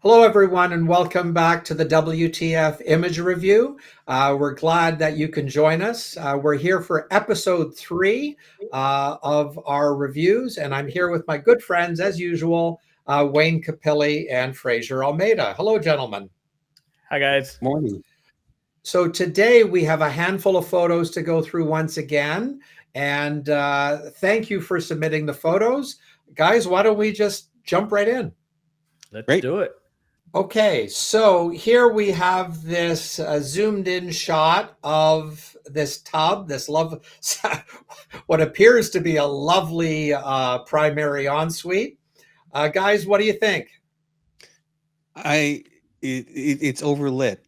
Hello, everyone, and welcome back to the WTF image review. We're glad that you can join us. We're here for episode 3 of our reviews, and I'm here with my good friends, as usual, Wayne Capilli and Fraser Almeida. Hello, gentlemen. Hi, guys. Morning. So today we have a handful of photos to go through once again, and thank you for submitting the photos. Guys, why don't we just jump right in? Let's do it. Okay, so here we have this zoomed in shot of this tub, what appears to be a lovely primary ensuite. Guys, what do you think? It's overlit.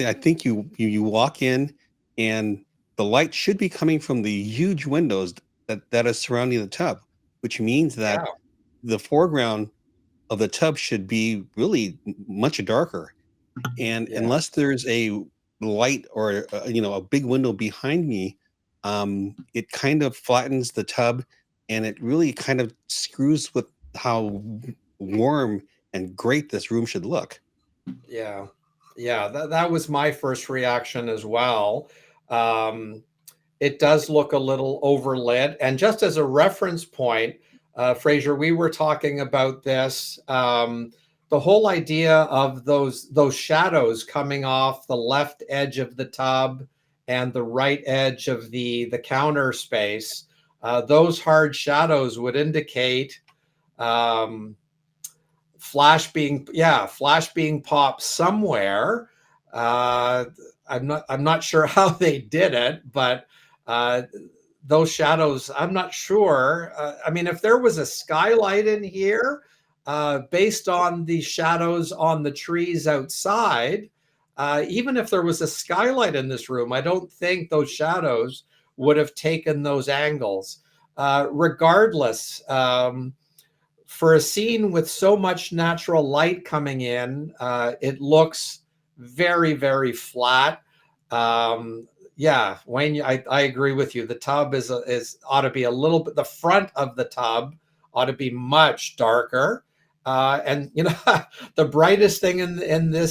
I think you walk in, and the light should be coming from the huge windows that are surrounding the tub, which means that Yeah. the foreground of the tub should be really much darker. And Yeah. unless there's a light or a big window behind me, it kind of flattens the tub, and it really kind of screws with how warm and great this room should look. Yeah, that was my first reaction as well. Um, it does look a little overlit. And just as a reference point, Fraser, we were talking about this. The whole idea of those shadows coming off the left edge of the tub and the right edge of the counter space, those hard shadows would indicate flash being popped somewhere. I'm not sure how they did it, but those shadows, I'm not sure. I mean, if there was a skylight in here, based on the shadows on the trees outside, even if there was a skylight in this room, I don't think those shadows would have taken those angles. Regardless, for a scene with so much natural light coming in, it looks very, very flat. Yeah, Wayne, I agree with you. The tub ought to be a little bit. The front of the tub ought to be much darker. And the brightest thing in the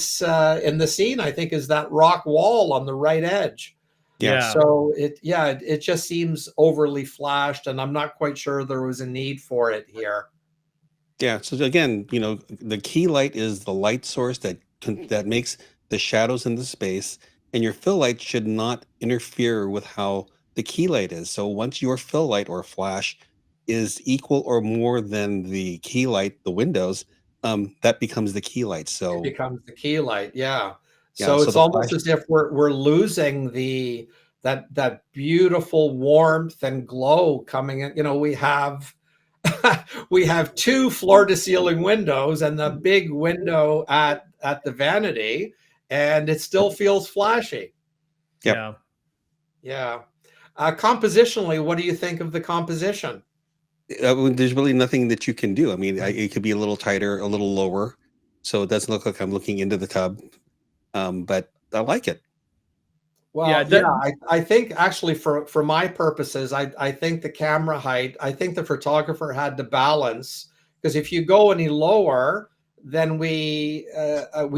scene, I think, is that rock wall on the right edge. Yeah. So it just seems overly flashed, and I'm not quite sure there was a need for it here. Yeah. So again, the key light is the light source that makes the shadows in the space, and your fill light should not interfere with how the key light is. So once your fill light or flash is equal or more than the key light, the windows, that becomes the key light. It So becomes the key light. Yeah. yeah. So So it's the almost flash. as if we're losing that beautiful warmth and glow coming in. We have we have 2 floor to ceiling windows and the big window at the vanity, and it still feels flashy. Yep. Yeah. Compositionally, what do you think of the composition? There's really nothing that you can do. I mean, it could be a little tighter, a little lower, so it doesn't look like I'm looking into the tub. But I like it. Well, I think actually for my purposes, I think the camera height, I think the photographer had to balance, because if you go any lower, then we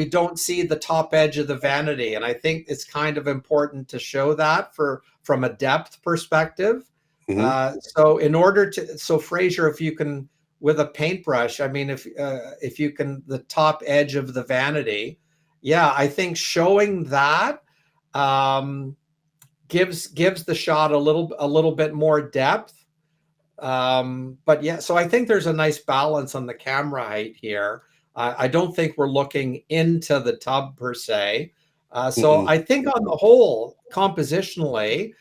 don't see the top edge of the vanity, and I think it's kind of important to show that from a depth perspective. Mhm. So Fraser, if you can, with a paintbrush, I mean, if you can, the top edge of the vanity, yeah, I think showing that um, gives the shot a little bit more depth. But yeah, so I think there's a nice balance on the camera height here. I don't think we're looking into the tub per se. So I think on the whole, compositionally,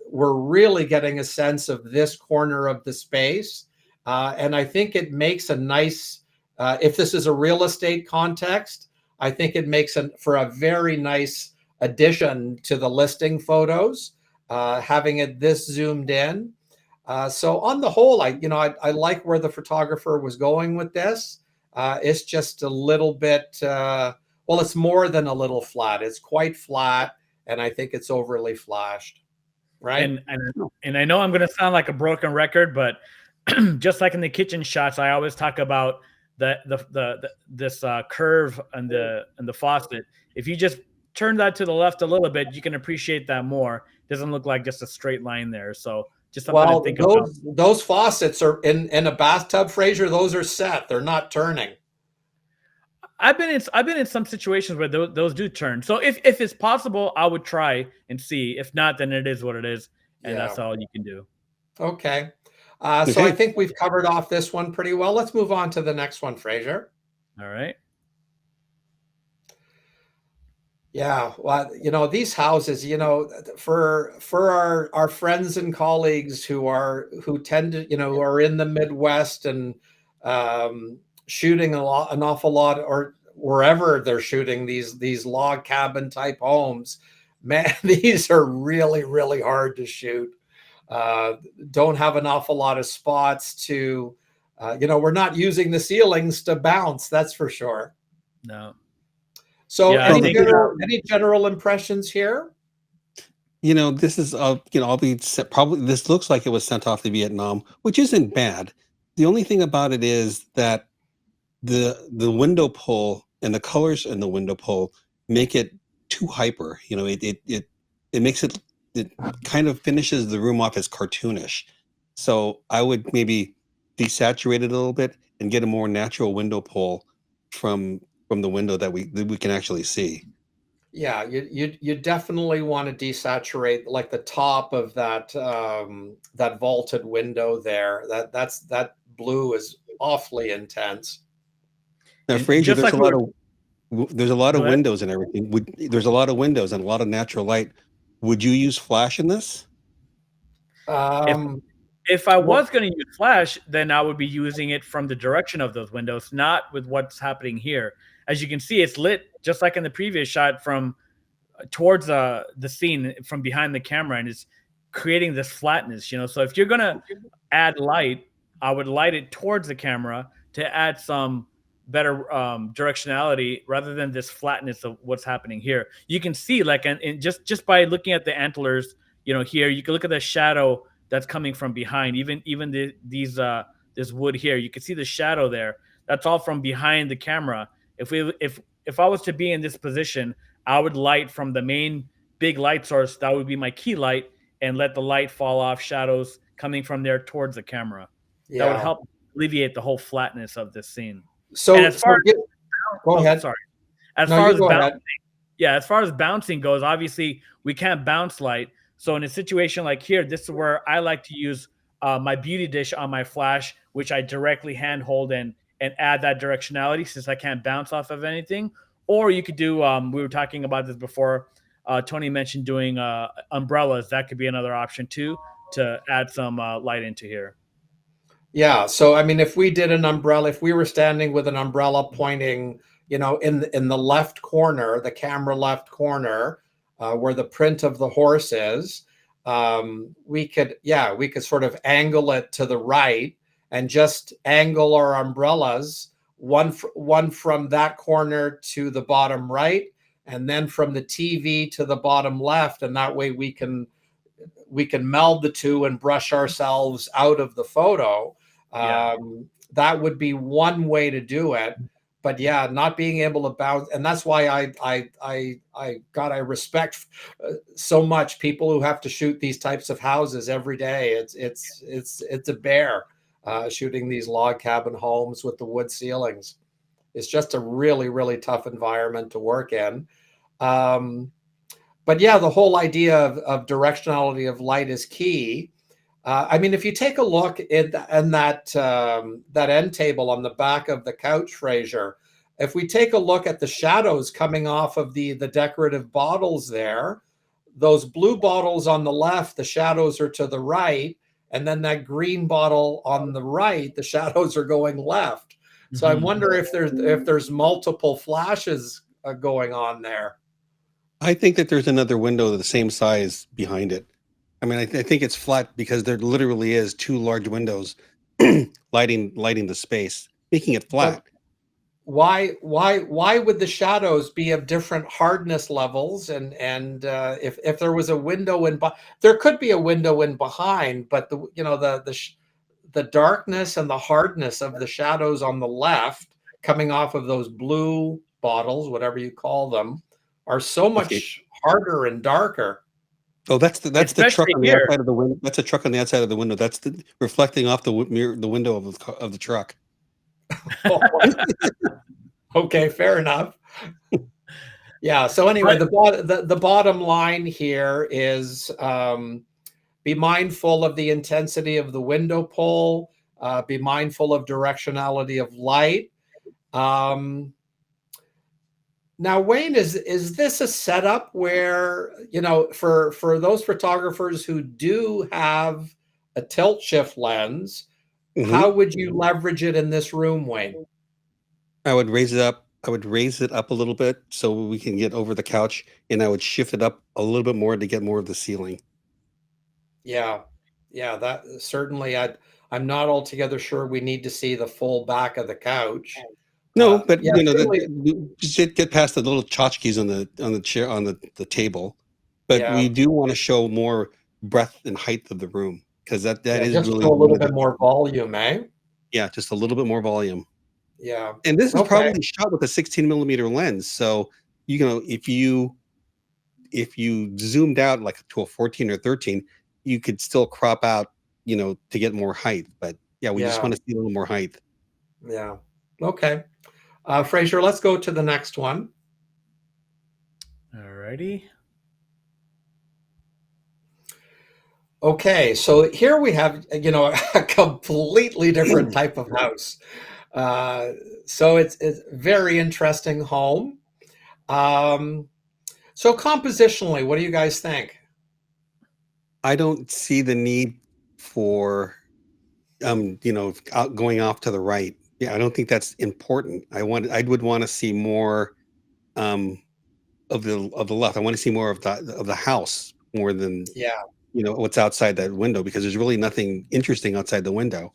we're really getting a sense of this corner of the space. And I think it makes a nice, if this is a real estate context, I think it makes for a very nice addition to the listing photos, having it this zoomed in. So on the whole, I like where the photographer was going with this. It's just a little bit, well, it's more than a little flat. It's quite flat, and I think it's overly flashed, right? And I know I'm going to sound like a broken record, but just like in the kitchen shots, I always talk about this curve and the faucet, if you just turn that to the left a little bit, you can appreciate that more. It doesn't look like just a straight line there. So just something to think about. Those faucets are in a bathtub, Fraser. Those are set. They're not turning. I've been in some situations where those do turn. So if it's possible, I would try and see. If not, then it is what it is, and that's all you can do. Okay. So I think we've covered off this one pretty well. Let's move on to the next one, Fraser. All right. Yeah, well, these houses, for our friends and colleagues who tend to, who are in the Midwest and shooting an awful lot, or wherever they're shooting these log cabin type homes, man, these are really, really hard to shoot. Don't have an awful lot of spots to, we're not using the ceilings to bounce, that's for sure. No. So any general impressions here? This is, probably, this looks like it was sent off to Vietnam, which isn't bad. The only thing about it is that the window pull and the colors in the window pull make it too hyper. It makes it kind of finishes the room off as cartoonish. So I would maybe desaturate it a little bit and get a more natural window pull from the window that we can actually see. Yeah, you definitely want to desaturate like the top of that that vaulted window there. That blue is awfully intense. Now, Fraser, there's a lot of windows and everything. There's a lot of windows and a lot of natural light. Would you use flash in this? If I was going to use flash, then I would be using it from the direction of those windows, not with what's happening here. As you can see, it's lit just like in the previous shot from towards the scene from behind the camera, and it's creating this flatness. So if you're going to add light, I would light it towards the camera to add some better directionality rather than this flatness of what's happening here. You can see like and just by looking at the antlers, here you can look at the shadow that's coming from behind. Even this wood here, you can see the shadow there. That's all from behind the camera. If I was to be in this position, I would light from the main big light source. That would be my key light, and let the light fall off shadows coming from there towards the camera. Yeah. That would help alleviate the whole flatness of this scene. So, go ahead. Sorry. As far as bouncing goes, obviously we can't bounce light. So in a situation like here, this is where I like to use my beauty dish on my flash, which I directly handhold and add that directionality since I can't bounce off of anything. Or you could do, we were talking about this before, Tony mentioned doing umbrellas. That could be another option too, to add some light into here. Yeah. So, I mean, if we did an umbrella, if we were standing with an umbrella pointing, in the left corner, the camera left corner, where the print of the horse is, we could sort of angle it to the right and just angle our umbrellas, one from that corner to the bottom right, and then from the TV to the bottom left. And that way we can meld the two and brush ourselves out of the photo. That would be one way to do it. But yeah, not being able to bounce, and that's why I respect so much people who have to shoot these types of houses every day. It's a bear shooting these log cabin homes with the wood ceilings. It's just a really, really tough environment to work in. But yeah, the whole idea of directionality of light is key. I mean, if you take a look at that end table on the back of the couch, Fraser, if we take a look at the shadows coming off of the decorative bottles there, those blue bottles on the left, the shadows are to the right, and then that green bottle on the right, the shadows are going left. So I wonder if there's multiple flashes going on there. I think that there's another window the same size behind it. I mean, I think it's flat because there literally is two large windows lighting the space, making it flat. But why would the shadows be of different hardness levels? And if there was a window there could be a window in behind, but the darkness and the hardness of the shadows on the left coming off of those blue bottles, whatever you call them, are so Okay. much harder and darker. Oh, that's the truck Especially on the here. outside of the window. That's a truck on the outside of the window. That's the reflecting off the mirror, the window of the truck. Okay, fair enough. Yeah. So anyway, the bottom line here is be mindful of the intensity of the window pull. Be mindful of directionality of light. Now, Wayne, is this a setup where, for those photographers who do have a tilt shift lens, how would you leverage it in this room, Wayne? I would raise it up. I would raise it up a little bit so we can get over the couch, and I would shift it up a little bit more to get more of the ceiling. Yeah. Yeah, that certainly I'm not altogether sure we need to see the full back of the couch. No, but Yeah, certainly. just get past the little tchotchkes on the chair on the table. But we Yeah. do want to show more breadth and height of the room, because that Yeah, is just really show a one little of the bit more volume, eh? yeah, just a little bit more volume. Yeah. And this is Okay. probably shot with a 16 mm lens. So if you zoomed out like to a 14 or 13, you could still crop out, to get more height. But yeah, we just Yeah. want to see a little more height. Yeah. Okay. Fraser, let's go to the next one. Alrighty. Okay, so here we have, a completely different type of house. So it's very interesting home. So compositionally, what do you guys think? I don't see the need for going off to the right. Yeah, I don't think that's important. I would want to see more um of the left. I want to see more of the house more than Yeah. what's outside that window, because there's really nothing interesting outside the window.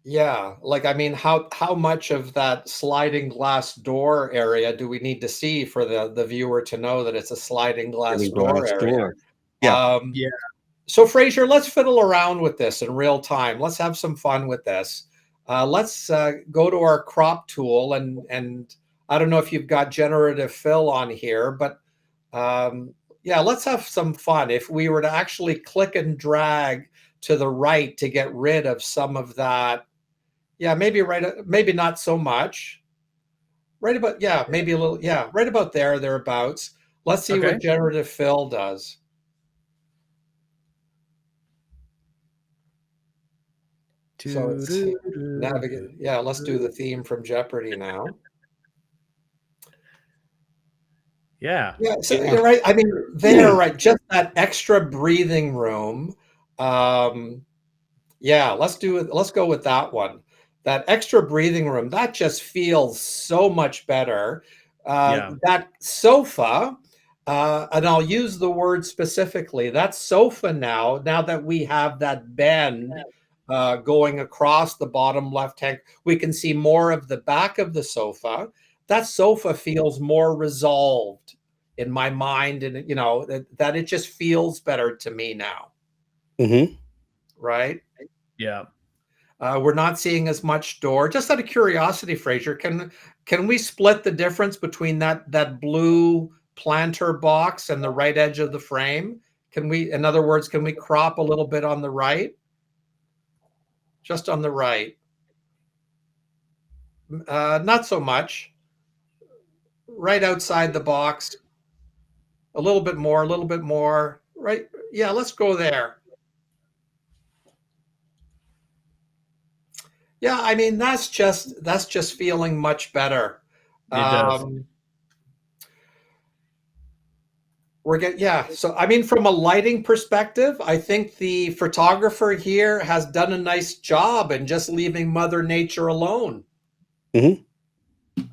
Yeah, like I mean, how much of that sliding glass door area do we need to see for the viewer to know that it's a sliding glass Sliding door glass area? door. Yeah. Um, Yeah. so Fraser, let's fiddle around with this in real time. Let's have some fun with this. Let's go to our crop tool, and I don't know if you've got generative fill on here, but yeah, let's have some fun. If we were to actually click and drag to the right to get rid of some of that. Yeah, maybe maybe not so much. Right about, yeah, maybe a little, yeah, right about there, thereabouts. Let's see Okay. what generative fill does. So it's navigate. Yeah, let's do the theme from Jeopardy now. Yeah. Yeah, so Yeah. you're right. I mean, there, right, just that extra breathing room. Yeah, let's do it. Let's go with that one. That extra breathing room, that just feels so much better. Yeah. That sofa, and I'll use the word specifically, that sofa now that we have that bend going across the bottom left hand, we can see more of the back of the sofa. That sofa feels more resolved in my mind, and that it just feels better to me now, Mm-hmm. right? Yeah. We're not seeing as much door. Just out of curiosity, Fraser, can we split the difference between that blue planter box and the right edge of the frame? Can we, in other words, can we crop a little bit on the right? Just on the right. Not so much. Right outside the box. A little bit more, a little bit more. Right. Yeah, let's go there. Yeah, I mean that's just feeling much better. It does. Um, yeah. So I mean, from a lighting perspective, I think the photographer here has done a nice job in just leaving Mother Nature alone. Mm-hmm.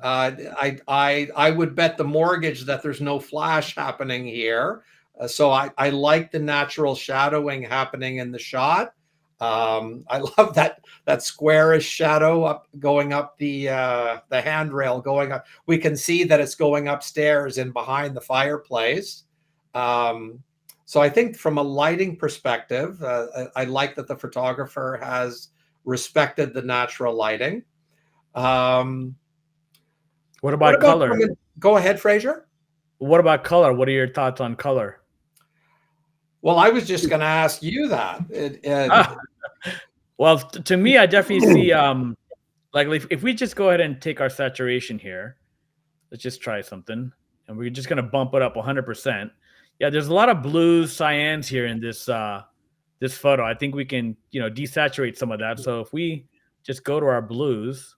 I would bet the mortgage that there's no flash happening here. So I like the natural shadowing happening in the shot. I love that squarish shadow going up the handrail going up. We can see that it's going upstairs and behind the fireplace. So I think from a lighting perspective, I like that the photographer has respected the natural lighting. What What about about color? go ahead, Fraser. What about color? What are your thoughts on color? Well, I was just going to ask you that. Well, to me, I definitely see like if we just go ahead and take our saturation here, let's just try something, and we're just gonna bump it up 100%. Yeah, there's a lot of blues, cyans here in this this photo. I think we can desaturate some of that. So if we just go to our blues,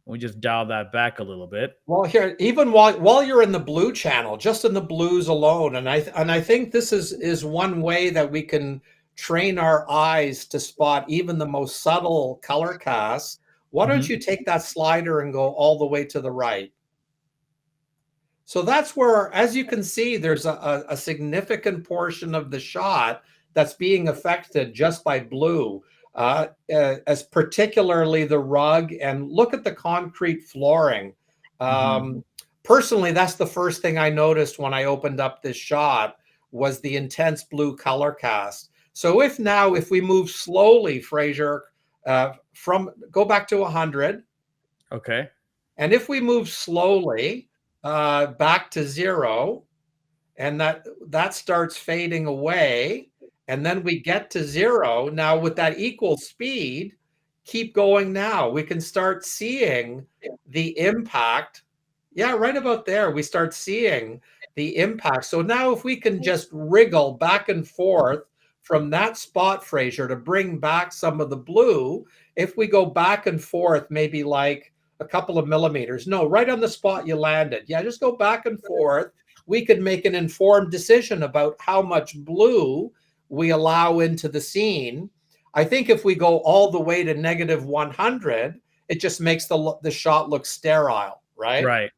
we just dial that back a little bit. Well, here, even while you're in the blue channel, just in the blues alone, and I think this is one way that we can train our eyes to spot even the most subtle color casts. Why don't you take that slider and go all the way to the right? So that's where, as you can see, there's a significant portion of the shot that's being affected just by blue, as particularly the rug. And look at the concrete flooring. Personally, that's the first thing I noticed when I opened up this shot was the intense blue color cast. So if we move slowly, Fraser, go back to 100. Okay. And if we move slowly back to 0, and that starts fading away, and then we get to 0. Now with that equal speed, keep going now. We can start seeing the impact. Yeah, right about there. We start seeing the impact. So now if we can just wriggle back and forth from that spot, Fraser, to bring back some of the blue, if we go back and forth, maybe like a couple of millimeters. No, right on the spot you landed. Yeah, just go back and forth. We could make an informed decision about how much blue we allow into the scene. I think if we go all the way to -100, it just makes the shot look sterile, right? Right.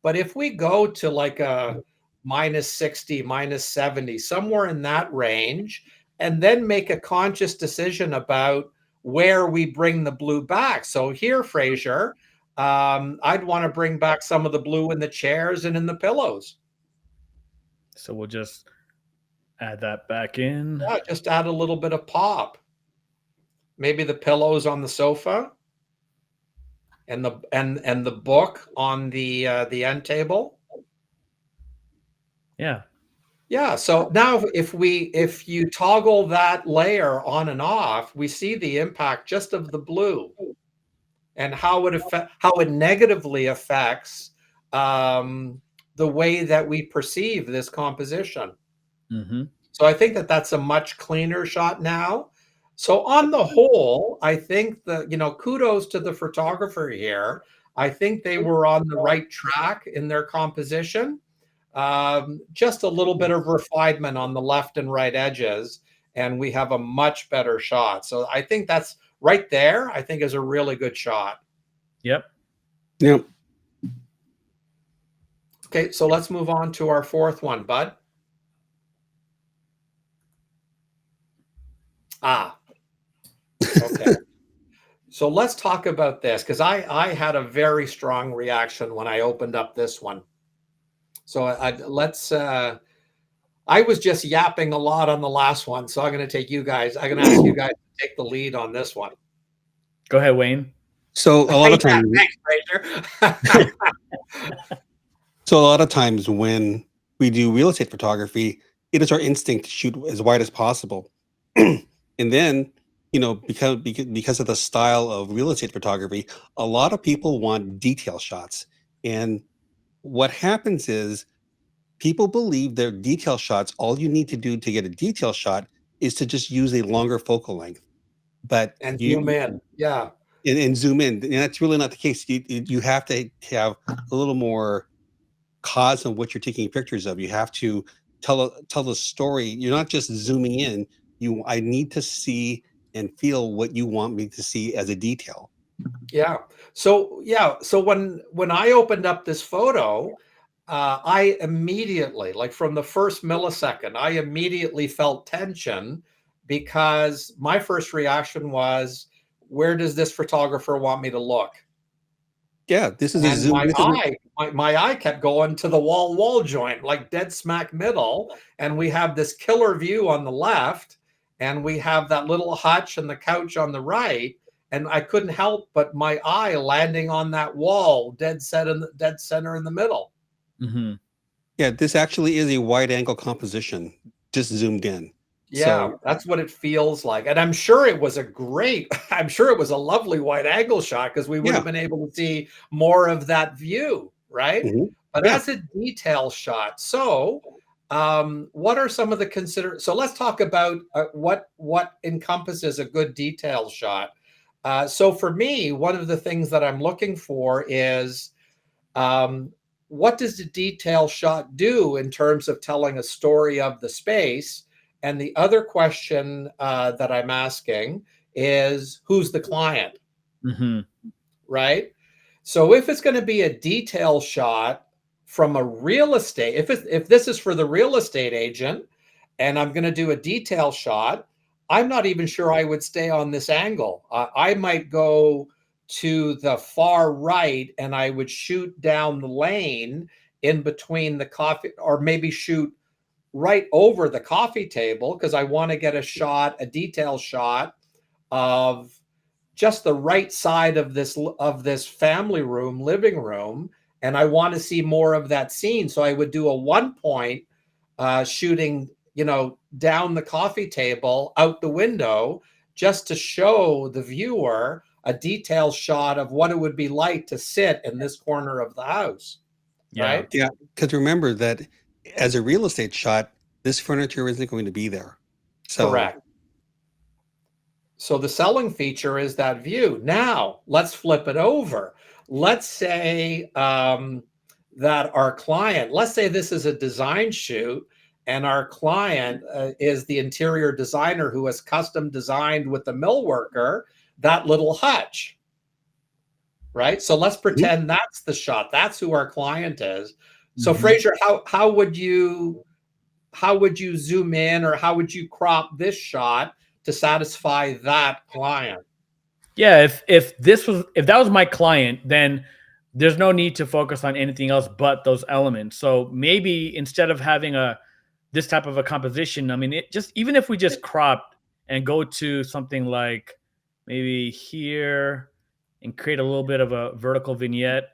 But if we go to like a -60, -70, somewhere in that range, and then make a conscious decision about where we bring the blue back. So here, Fraser, I'd want to bring back some of the blue in the chairs and in the pillows. So we'll just add that back in. Yeah, just add a little bit of pop. Maybe the pillows on the sofa and the book on the end table. Yeah. Yeah, so now if you toggle that layer on and off, we see the impact just of the blue and how it negatively affects the way that we perceive this composition. So I think that's a much cleaner shot now. So on the whole, I think kudos to the photographer here. I think they were on the right track in their composition. Just a little bit of refinement on the left and right edges, and we have a much better shot. So I think that's right there, I think is a really good shot. Yep. Yep. Okay, so let's move on to our fourth one, Bud. Okay. So let's talk about this, because I had a very strong reaction when I opened up this one. So I was just yapping a lot on the last one, so I'm going to ask you guys to take the lead on this one. Go ahead, Wayne. So a lot of times, Thanks, so a lot of times when we do real estate photography, it is our instinct to shoot as wide as possible. And then, because of the style of real estate photography, a lot of people want detail shots. And what happens is people believe their detail shots, all you need to do to get a detail shot is to just use a longer focal length. And zoom in. Yeah. And zoom in. And that's really not the case. You have to have a little more cause of what you're taking pictures of. You have to tell the story. You're not just zooming in. I need to see and feel what you want me to see as a detail. Yeah. So when I opened up this photo, I immediately, like from the first millisecond, I immediately felt tension, because my first reaction was, where does this photographer want me to look? Yeah, this is a zoom. My eye kept going to the wall joint, like dead smack middle, and we have this killer view on the left, and we have that little hutch and the couch on the right, and I couldn't help but my eye landing on that wall, dead center in the middle. Mm-hmm. Yeah, this actually is a wide angle composition, just zoomed in. Yeah, So that's what it feels like. And I'm sure it was I'm sure it was a lovely wide angle shot, because we would yeah, have been able to see more of that view, right? mhm, But yeah. as a detail shot, so what are some of the so let's talk about what encompasses a good detail shot. So for me, one of the things that I'm looking for is um, what does the detail shot do in terms of telling a story of the space? And the other question that I'm asking is, who's the client, Mm-hmm. right? So if it's going to be a detail shot from a real estate, if this is for the real estate agent and I'm going to do a detail shot, I'm not even sure I would stay on this angle. I might go to the far right and I would shoot down the lane in between the coffee, or maybe shoot right over the coffee table, because I want to get a detail shot of just the right side of this family room, living room, and I want to see more of that scene. So I would do a 1 point shooting, down the coffee table, out the window, just to show the viewer a detailed shot of what it would be like to sit in this corner of the house, Yeah. right? Yeah, because remember that as a real estate shot, this furniture isn't going to be there. So Correct. So the selling feature is that view. Now let's flip it over. Let's say that our client, let's say this is a design shoot, and our client is the interior designer who has custom designed with the mill worker that little hutch, right? So let's mhm. pretend that's the shot. That's who our client is. So Mm-hmm. Fraser, how would you zoom in, or how would you crop this shot to satisfy that client? Yeah, if that was my client, then there's no need to focus on anything else but those elements. So maybe instead of having a this type of a composition, I mean, it just even if we just crop and go to something like maybe here and create a little bit of a vertical vignette,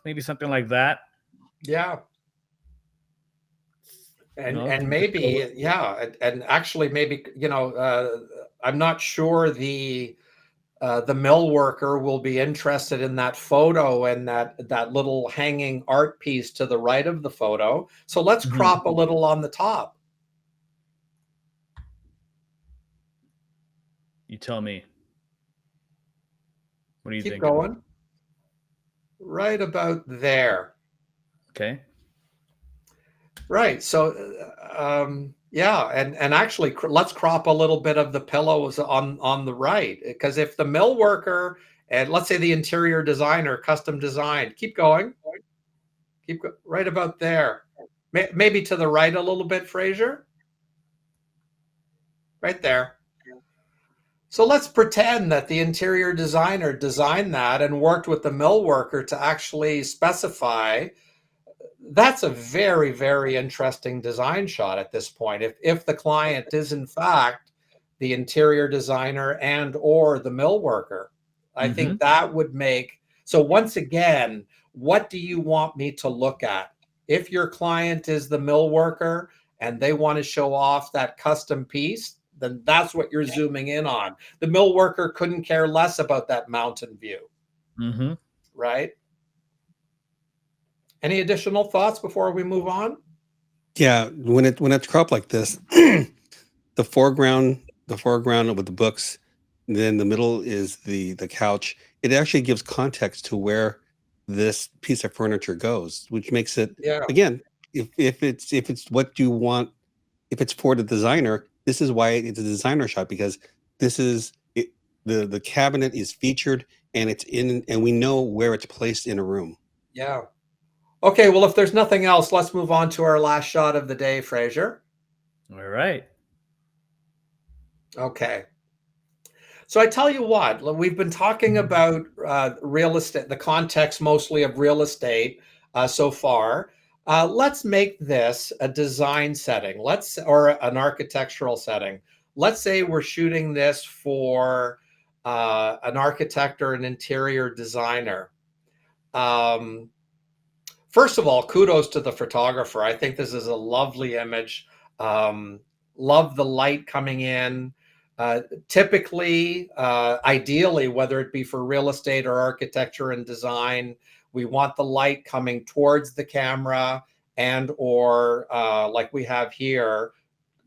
maybe something like that. Yeah. You And know, and just go. maybe, yeah, and actually maybe, I'm not sure the mill worker will be interested in that photo and that little hanging art piece to the right of the photo. So let's Mhm. crop a little on the top. You tell me. What are you Keep thinking? going. Right about there. Okay. Right. So, yeah, and actually, let's crop a little bit of the pillows on the right, because if the mill worker, and let's say the interior designer, custom designed, keep going, right about there, maybe to the right a little bit, Fraser, right there. So let's pretend that the interior designer designed that and worked with the mill worker to actually specify. That's a very, very interesting design shot at this point. If the client is in fact the interior designer and or the mill worker, I think Mhm. that would make. So once again, what do you want me to look at? If your client is the mill worker and they want to show off that custom piece, then that's what you're zooming in on. The mill worker couldn't care less about that mountain view, Mhm. right? Any additional thoughts before we move on? Yeah, when it's cropped like this, the foreground with the books, then the middle is the couch. It actually gives context to where this piece of furniture goes, which makes it, Yeah. again, if it's what you want, if it's for the designer, this is why it's a designer shot, because this is it, the cabinet is featured, and it's in, and we know where it's placed in a room. Yeah. Okay, well, if there's nothing else, let's move on to our last shot of the day, Fraser. All right. Okay. So I tell you what, we've been talking about real estate, the context mostly of real estate so far. Let's make this a design setting. Or an architectural setting. let's say we're shooting this for an architect or an interior designer. First of all, kudos to the photographer. I think this is a lovely image. Love the light coming in. Typically, ideally, whether it be for real estate or architecture and design, we want the light coming towards the camera and or like we have here,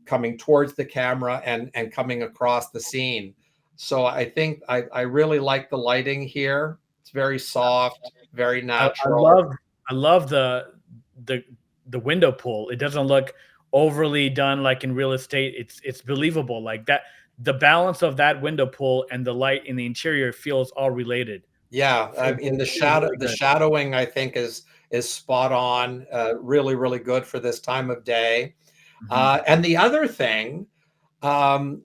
coming towards the camera and coming across the scene. So I think I really like the lighting here. It's very soft, very natural. I love the the window pull. It doesn't look overly done like in real estate. It's believable. Like that, the balance of that window pull and the light in the interior feels all related. Yeah, I mean It feels really the good. shadowing I think is spot on. Really, really good for this time of day. Mhm. And the other thing,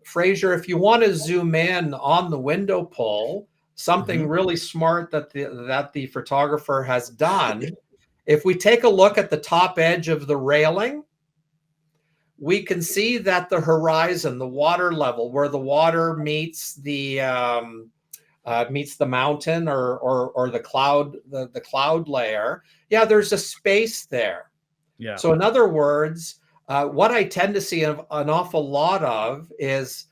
Fraser, if you want to zoom in on the window pull, something Mhm. really smart that the photographer has done. If we take a look at the top edge of the railing, we can see that the horizon, the water level, where the water meets the mountain or the cloud, the cloud layer. Yeah, there's a space there. Yeah. So in other words, what I tend to see an awful lot of is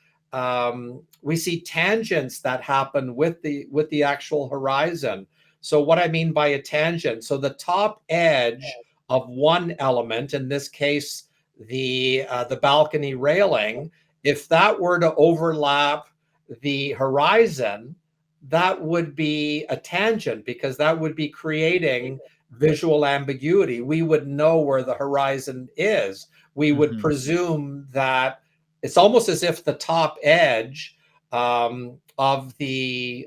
we see tangents that happen with the actual horizon. So what I mean by a tangent, so the top edge of one element, in this case, the balcony railing, if that were to overlap the horizon, that would be a tangent because that would be creating visual ambiguity. We would know where the horizon is. We would Mhm. presume that it's almost as if the top edge of the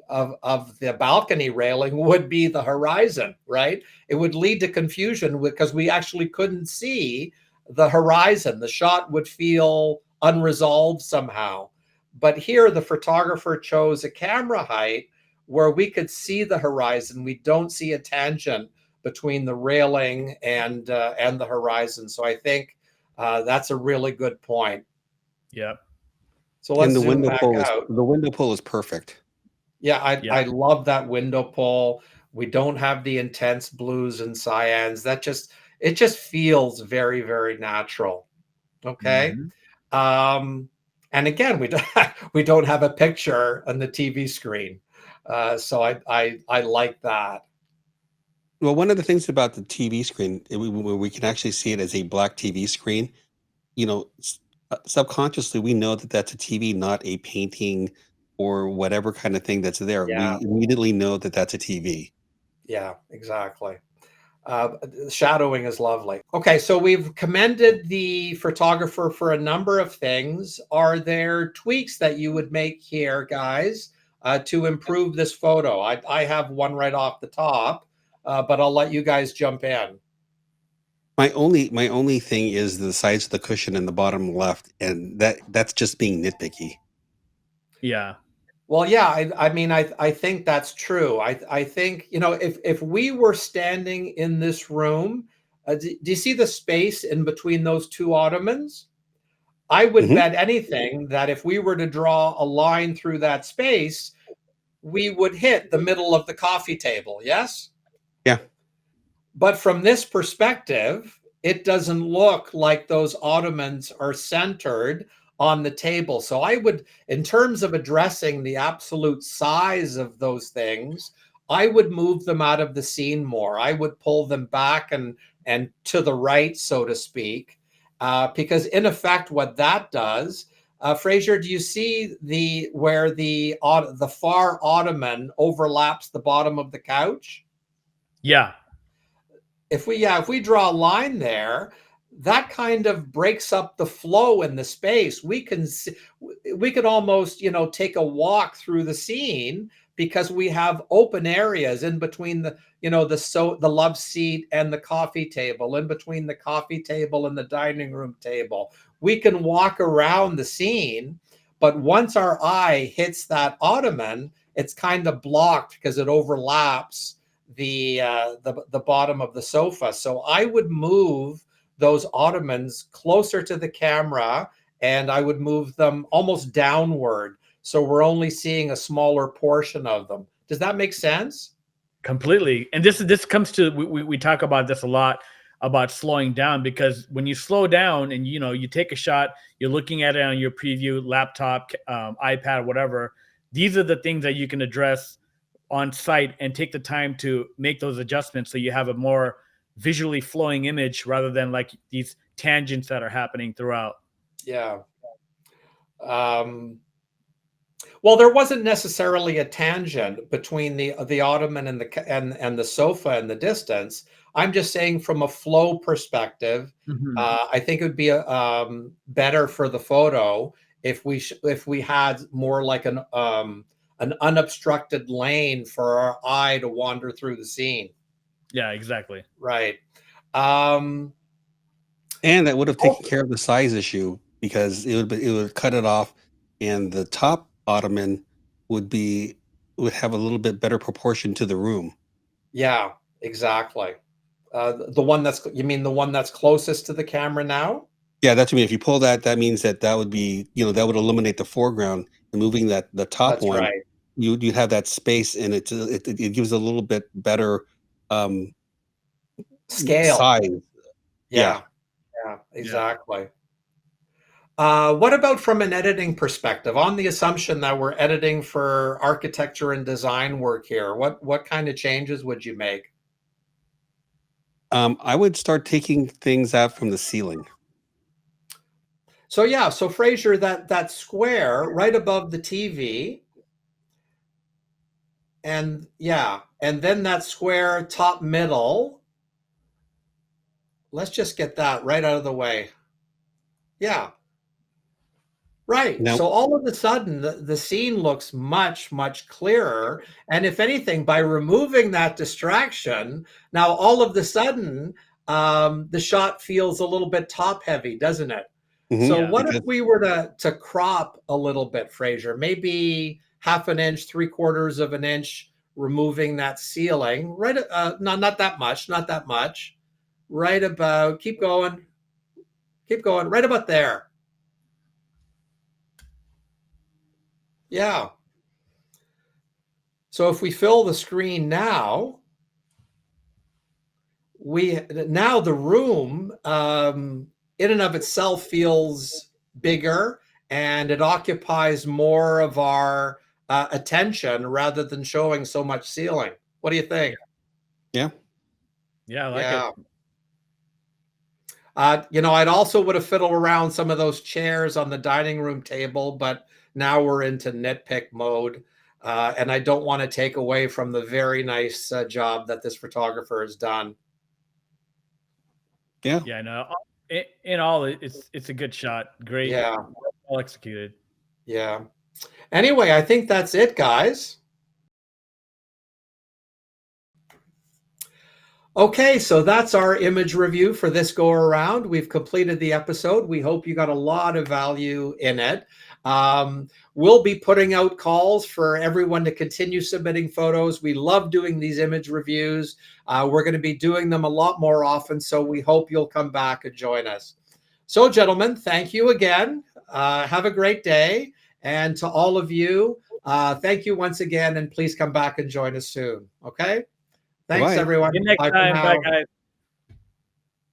balcony railing would be the horizon, right? It would lead to confusion because we actually couldn't see the horizon. The shot would feel unresolved somehow. But here, the photographer chose a camera height where we could see the horizon. We don't see a tangent between the railing and the horizon. So I think that's a really good point. Yeah. So And let's zoom back out. the window pull is perfect. Yeah, Yeah. I love that window pull. We don't have the intense blues and cyans. It just feels very, very natural. Okay. Mhm. Um, and again, we don't have a picture on the TV screen. So I like that. Well, one of the things about the TV screen, where we can actually see it as a black TV screen, you know, subconsciously we know that that's a TV, not a painting or whatever kind of thing that's there. Yeah, We immediately know that that's a TV. yeah, exactly. Shadowing is lovely. Okay, so we've commended the photographer for a number of things. Are there tweaks that you would make here, guys, to improve this photo? I have one right off the top, but I'll let you guys jump in. My only thing is the size of the cushion in the bottom left, and that's just being nitpicky. Yeah. Well, yeah, I mean, I think that's true. I think, you know, if we were standing in this room, do you see the space in between those two ottomans? I would Hmm. bet anything that if we were to draw a line through that space, we would hit the middle of the coffee table. Yes? Yeah. But from this perspective, it doesn't look like those ottomans are centered on the table. So I would, in terms of addressing the absolute size of those things, I would move them out of the scene more. I would pull them back and to the right, so to speak, because in effect, what that does, Fraser, do you see the where the far ottoman overlaps the bottom of the couch? Yeah. If we draw a line there, that kind of breaks up the flow in the space. We could almost, you know, take a walk through the scene because we have open areas in between the, you know, the love seat and the coffee table, in between the coffee table and the dining room table. We can walk around the scene, but once our eye hits that ottoman, it's kind of blocked because it overlaps the bottom of the sofa. So I would move those ottomans closer to the camera and I would move them almost downward. So we're only seeing a smaller portion of them. Does that make sense? Completely. And this comes to, we talk about this a lot, about slowing down, because when you slow down and you take a shot, you're looking at it on your preview laptop, iPad, whatever. These are the things that you can address on site and take the time to make those adjustments so you have a more visually flowing image rather than like these tangents that are happening throughout. Yeah. Well, there wasn't necessarily a tangent between the ottoman and the sofa in the distance. I'm just saying from a flow perspective, I think it would be better for the photo if we had more like an unobstructed lane for our eye to wander through the scene. Yeah, exactly. Right. And that would have taken care of the size issue, because it would cut it off, and the top ottoman would have a little bit better proportion to the room. Yeah, exactly. You mean the one that's closest to the camera now? Yeah, that's what I mean. If you pull that, that means that would be, that would eliminate the foreground, and moving the top That's one, right. you'd have that space, and it gives a little bit better Scale. size. Yeah. Yeah, exactly. What about from an editing perspective? On the assumption that we're editing for architecture and design work here, what kind of changes would you make? I would start taking things out from the ceiling. So yeah, so Fraser, that square right above the TV, and yeah, and then that square top middle. Let's just get that right out of the way. Yeah. Right. Now, So all of a sudden, the scene looks much, much clearer. And if anything, by removing that distraction, now all of a sudden, the shot feels a little bit top heavy, doesn't it? So Yeah. what if we were to crop a little bit, Fraser? Maybe half an inch, 3/4 of an inch, removing that ceiling. Right, no, not that much, not that much. Right about, keep going, right about there. Yeah. So if we fill the screen now, now the room in and of itself feels bigger, and it occupies more of our attention rather than showing so much ceiling. What do you think? yeah. Yeah, I like it. I'd also would have fiddled around some of those chairs on the dining room table, but now we're into nitpick mode. And I don't want to take away from the very nice job that this photographer has done. Yeah. Yeah, no. In all, it's a good shot. Great. Yeah. Well executed. Yeah. Anyway, I think that's it, guys. Okay, so that's our image review for this go around. We've completed the episode. We hope you got a lot of value in it. We'll be putting out calls for everyone to continue submitting photos. We love doing these image reviews. We're going to be doing them a lot more often, so we hope you'll come back and join us. So, gentlemen, thank you again. Have a great day. And to all of you, thank you once again, and please come back and join us soon. Okay? Thanks, Bye-bye. everyone. See you next Bye for time. Bye, now. guys.